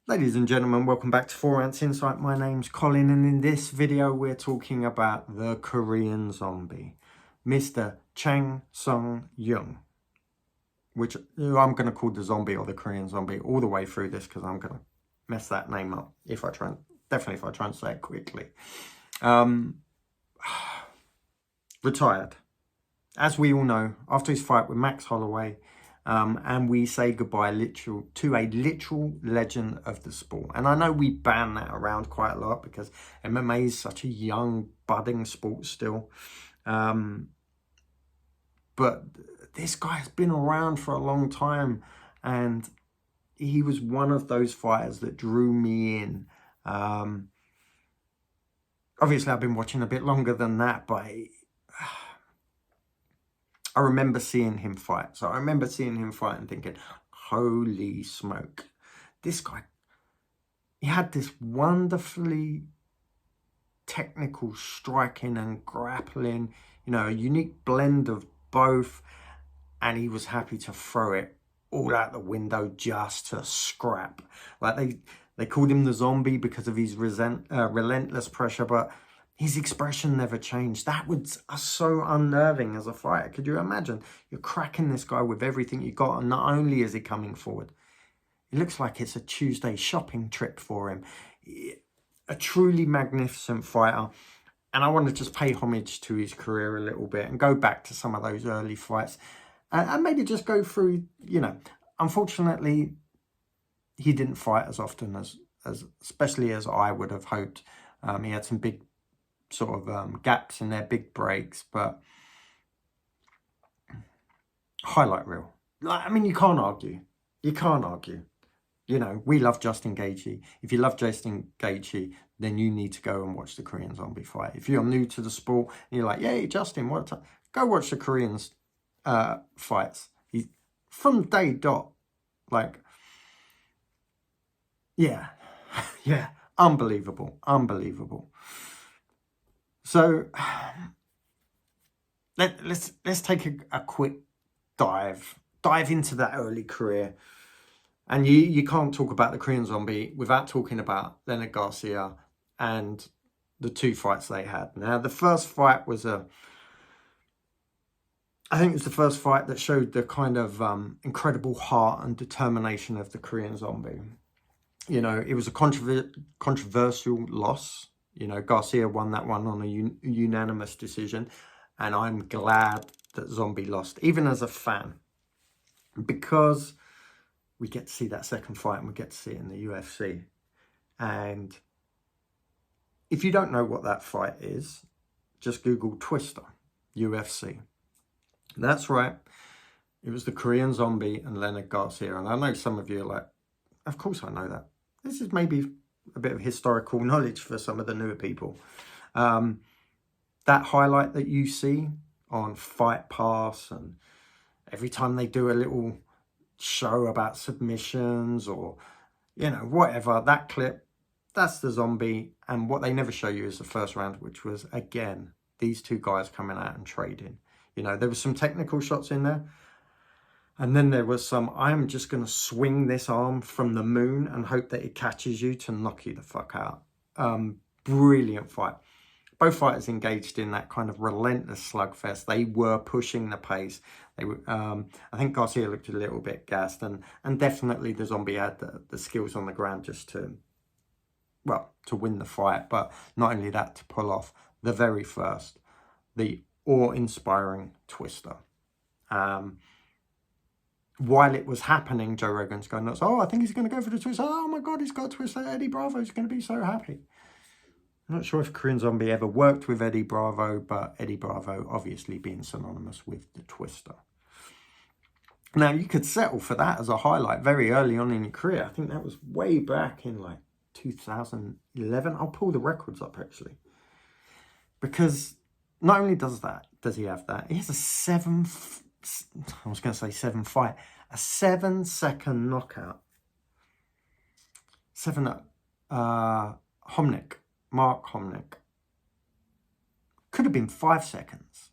Ladies and gentlemen, welcome back to 4oz Insight. My name's Colin, and in this video we're talking about the Korean zombie, Mr. Chang Sung-young, which I'm going to call the zombie or the Korean zombie all the way through this because I'm going to mess that name up if I try and say it quickly. Retired. As we all know, after his fight with Max Holloway, and we say goodbye to a literal legend of the sport. And I know we ban that around quite a lot because MMA is such a young, budding sport still. But this guy's been around for a long time, and he was one of those fighters that drew me in. Obviously, I've been watching a bit longer than that, but I remember seeing him fight. So I remember seeing him fight and thinking, holy smoke. This guy, he had this wonderfully technical striking and grappling, a unique blend of both. And he was happy to throw it all out the window just to scrap. Like they called him the zombie because of his relentless pressure, but his expression never changed. That was so unnerving as a fighter. Could you imagine? You're cracking this guy with everything you got, and not only is he coming forward, it looks like it's a Tuesday shopping trip for him. A truly magnificent fighter. And I want to just pay homage to his career a little bit and go back to some of those early fights. And maybe just go through, unfortunately, he didn't fight as often as especially as I would have hoped. He had some big sort of gaps in their big breaks, but highlight reel. You can't argue. You can't argue. We love Justin Gaethje. If you love Justin Gaethje, then you need to go and watch the Korean zombie fight. If you're new to the sport and you're like, yay, Justin, go watch the Koreans fights. He's from day dot, yeah, unbelievable. So let's take a quick dive into that early career. And you can't talk about the Korean zombie without talking about Leonard Garcia and the two fights they had. Now, the first fight was I think it was the first fight that showed the kind of incredible heart and determination of the Korean zombie. It was a controversial loss. Garcia won that one on a unanimous decision. And I'm glad that Zombie lost, even as a fan, because we get to see that second fight and we get to see it in the UFC. And if you don't know what that fight is, just Google Twister, UFC. That's right. It was the Korean zombie and Leonard Garcia. And I know some of you are like, of course I know that. This is maybe a bit of historical knowledge for some of the newer people. That highlight that you see on Fight Pass, and every time they do a little show about submissions or, whatever, that clip, that's the zombie. And what they never show you is the first round, which was, again, these two guys coming out and trading. There was some technical shots in there. And then there was some, I'm just going to swing this arm from the moon and hope that it catches you to knock you the fuck out. Brilliant fight. Both fighters engaged in that kind of relentless slugfest. They were pushing the pace. They were, I think Garcia looked a little bit gassed, and definitely the zombie had the skills on the ground just to win the fight. But not only that, to pull off the very first, the awe-inspiring Twister. While it was happening, Joe Rogan's going nuts. Oh, I think he's going to go for the Twister. Oh my God, he's got a Twister. Eddie Bravo's going to be so happy. I'm not sure if Korean Zombie ever worked with Eddie Bravo, but Eddie Bravo obviously being synonymous with the Twister. Now, you could settle for that as a highlight very early on in your career. I think that was way back in 2011. I'll pull the records up, actually. Because not only does he have that, he has a 7-second knockout. Mark Homnick. Could have been 5 seconds.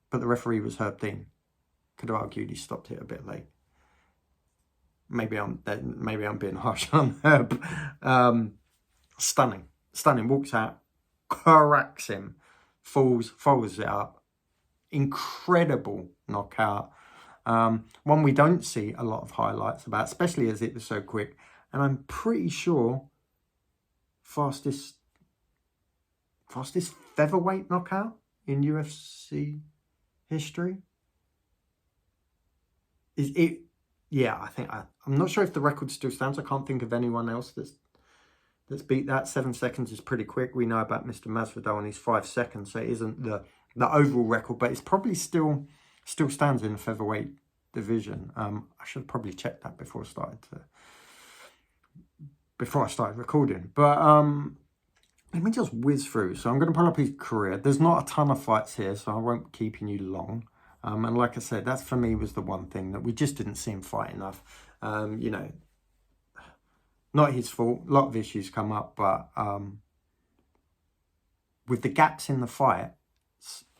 But the referee was Herb Dean. Could have argued he stopped it a bit late. maybe I'm being harsh on Herb. Stunning. Walks out, cracks him, follows it up. Incredible knockout. One we don't see a lot of highlights about, especially as it was so quick. And I'm pretty sure fastest featherweight knockout in UFC history. Is it? Yeah, I think I'm not sure if the record still stands. I can't think of anyone else that's beat that. 7 seconds is pretty quick. We know about Mr. Masvidal and his 5 seconds, so it isn't the overall record, but it's probably still stands in the featherweight division. I should have probably checked that before I started recording. But let me just whiz through. So I'm going to pull up his career. There's not a ton of fights here, so I won't be keeping you long. And like I said, that for me was the one thing that we just didn't see him fight enough. You know, not his fault. A lot of issues come up, but with the gaps in the fight,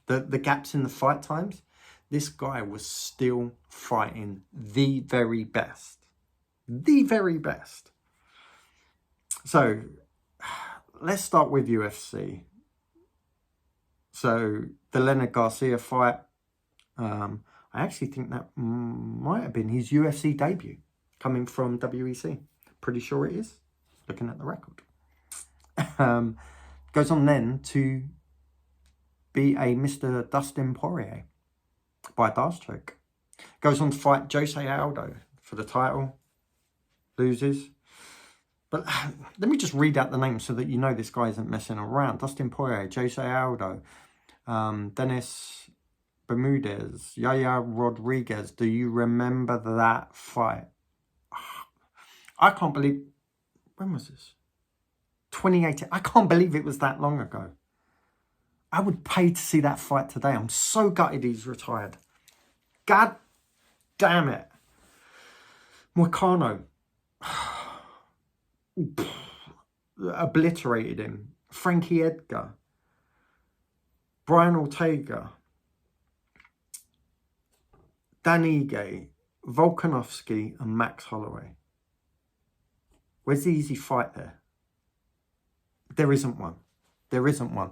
the gaps in the fight times, this guy was still fighting the very best. The very best. So let's start with UFC. So the Leonard Garcia fight, I actually think that might have been his UFC debut coming from WEC. Pretty sure it is, looking at the record. Goes on then to be a Mr. Dustin Poirier by D'Arce choke. Goes on to fight Jose Aldo for the title. Loses. But let me just read out the names so that you know this guy isn't messing around. Dustin Poirier, Jose Aldo, Dennis Bermudez, Yaya Rodriguez. Do you remember that fight? I can't believe... When was this? 2018. I can't believe it was that long ago. I would pay to see that fight today. I'm so gutted he's retired. God damn it. Moicano. Obliterated him. Frankie Edgar. Brian Ortega. Dan Ige. Volkanovski and Max Holloway. Where's the easy fight there? There isn't one. There isn't one.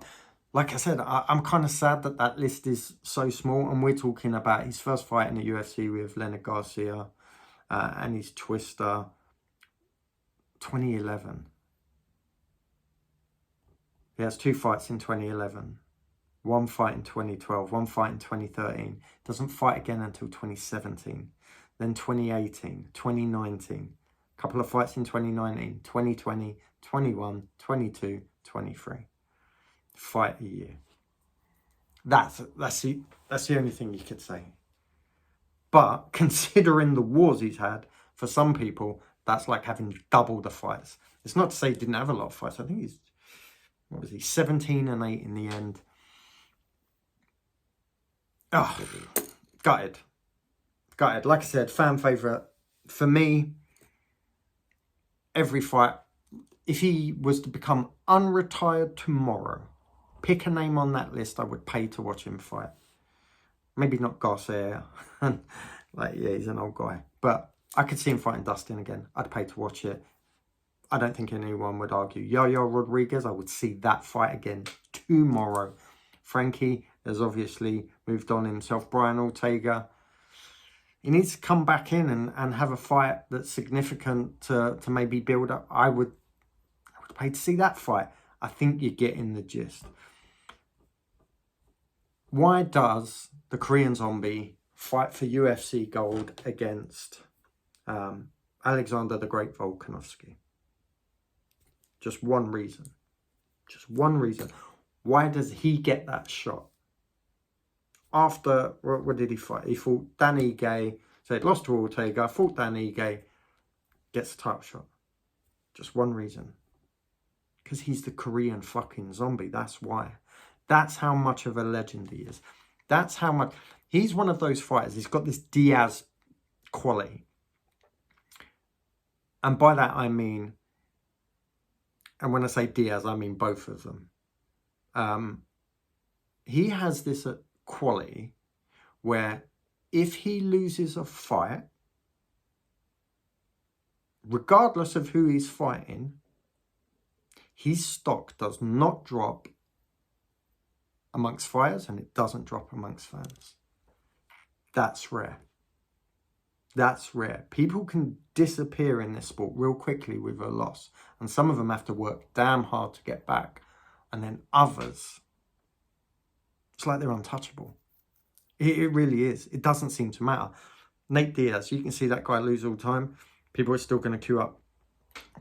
Like I said, I'm kind of sad that that list is so small, and we're talking about his first fight in the UFC with Leonard Garcia and his twister, 2011. He has 2 fights in 2011. 1 fight in 2012, 1 fight in 2013. Doesn't fight again until 2017. Then 2018, 2019. A couple of fights in 2019, 2020, 21, 22, 23. Fight a year. That's the only thing you could say. But considering the wars he's had, for some people, that's like having double the fights. It's not to say he didn't have a lot of fights. I think he's, 17-8 in the end. Oh, gutted. Like I said, fan favourite. For me, every fight, if he was to become unretired tomorrow, pick a name on that list I would pay to watch him fight. Maybe not Garcia. Like, yeah, he's an old guy. But I could see him fighting Dustin again. I'd pay to watch it. I don't think anyone would argue. Yaya Rodriguez, I would see that fight again tomorrow. Frankie has obviously moved on himself. Brian Ortega, he needs to come back in and have a fight that's significant to maybe build up. I would pay to see that fight. I think you're getting the gist. Why does the Korean Zombie fight for UFC gold against Alexander the Great Volkanovski? Just one reason. Just one reason. Why does he get that shot? After, what did he fight? He fought Dan Ige. So he lost to Ortega, fought Dan Ige, gets a title shot. Just one reason. Because he's the Korean fucking Zombie. That's why. That's how much of a legend he is. That's how much... He's one of those fighters. He's got this Diaz quality. And by that I mean... And when I say Diaz, I mean both of them. He has this quality where if he loses a fight, regardless of who he's fighting, his stock does not drop amongst fighters, and it doesn't drop amongst fans. That's rare. That's rare. People can disappear in this sport real quickly with a loss, and some of them have to work damn hard to get back. And then others, it's like they're untouchable. It really is. It doesn't seem to matter. Nate Diaz, you can see that guy lose all the time. People are still going to queue up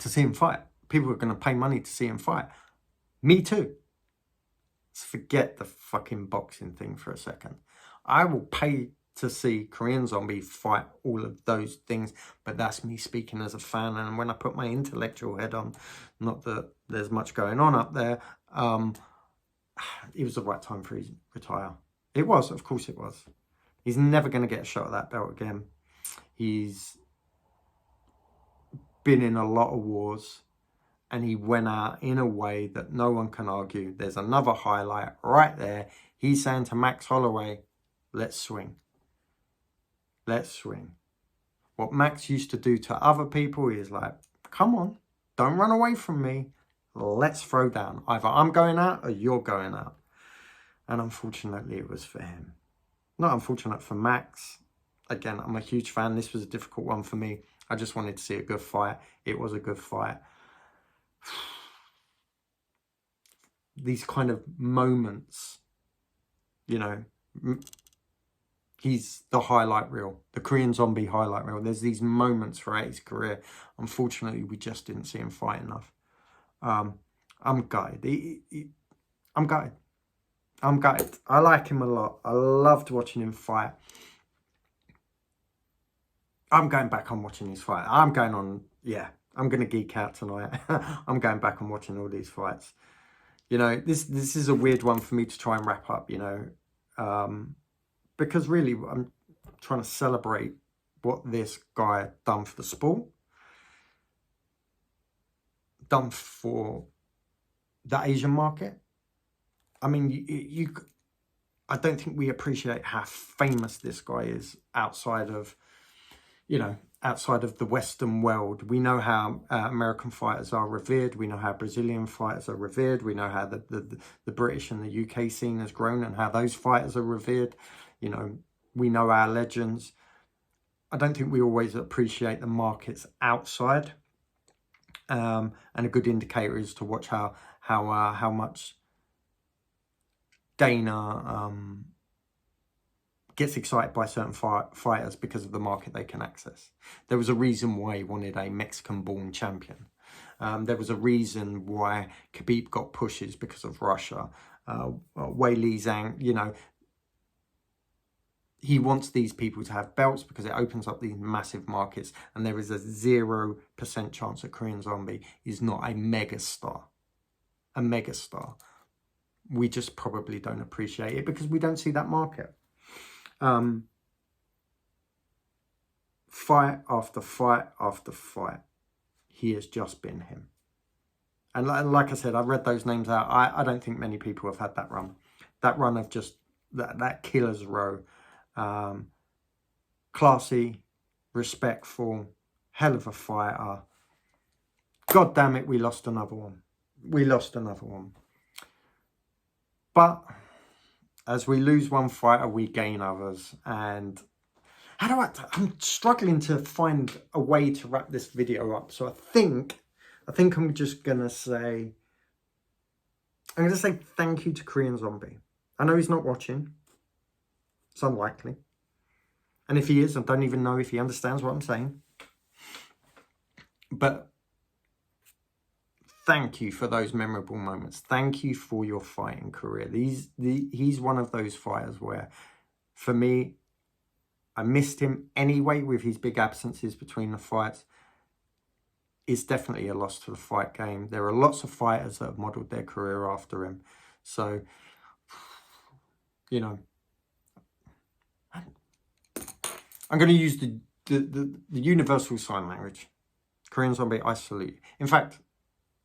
to see him fight. People are going to pay money to see him fight. Me too. Let's forget the fucking boxing thing for a second. I will pay to see Korean Zombie fight all of those things, but that's me speaking as a fan. And when I put my intellectual head on, not that there's much going on up there, it was the right time for him to retire. It was, of course it was. He's never going to get a shot at that belt again. He's been in a lot of wars, and he went out in a way that no one can argue. There's another highlight right there. He's saying to Max Holloway, let's swing. Let's swing. What Max used to do to other people is like, come on, don't run away from me. Let's throw down. Either I'm going out or you're going out. And unfortunately, it was for him. Not unfortunate for Max. Again, I'm a huge fan. This was a difficult one for me. I just wanted to see a good fight. It was a good fight. These kind of moments, you know, he's the highlight reel, the Korean Zombie highlight reel. There's these moments throughout his career. Unfortunately, we just didn't see him fight enough. I'm gutted. I'm gutted. I'm gutted. I like him a lot. I loved watching him fight. I'm going back on watching his fight. I'm going on, yeah, I'm going to geek out tonight. I'm going back on watching all these fights. You know, this is a weird one for me to try and wrap up, you know, because really I'm trying to celebrate what this guy done for the sport, done for the Asian market. I mean, I don't think we appreciate how famous this guy is outside of, you know, outside of the Western world. We know how American fighters are revered. We know how Brazilian fighters are revered. We know how the British and the UK scene has grown and how those fighters are revered. You know, we know our legends. I don't think we always appreciate the markets outside. And a good indicator is to watch how much Dana gets excited by certain fighters because of the market they can access. There was a reason why he wanted a Mexican-born champion. There was a reason why Khabib got pushes because of Russia. Weili Zhang, you know, he wants these people to have belts because it opens up these massive markets, and there is a 0% chance that Korean Zombie is not a megastar. A megastar. We just probably don't appreciate it because we don't see that market. Fight after fight after fight, he has just been him. And like I said, I read those names out. I don't think many people have had that run. That run of just that killer's row. Classy, respectful, hell of a fighter. God damn it, we lost another one. We lost another one. But as we lose one fighter, we gain others. And I'm struggling to find a way to wrap this video up. So I think I'm just going to say, thank you to Korean Zombie. I know he's not watching. It's unlikely. And if he is, I don't even know if he understands what I'm saying. But thank you for those memorable moments. Thank you for your fighting career. He's one of those fighters where, for me, I missed him anyway with his big absences between the fights. It's definitely a loss to the fight game. There are lots of fighters that have modelled their career after him. So, you know, I'm going to use the universal sign language. Korean Zombie, I salute you. In fact,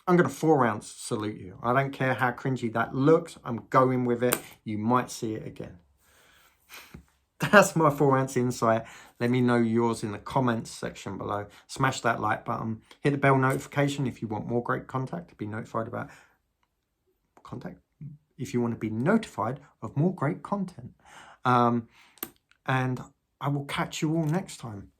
I'm going to 4-ounce salute you. I don't care how cringy that looks. I'm going with it. You might see it again. That's my 4-ounce insight. Let me know yours in the comments section below. Smash that like button. Hit the bell notification if you want more great content to be notified about content. If you want to be notified of more great content. And I will catch you all next time.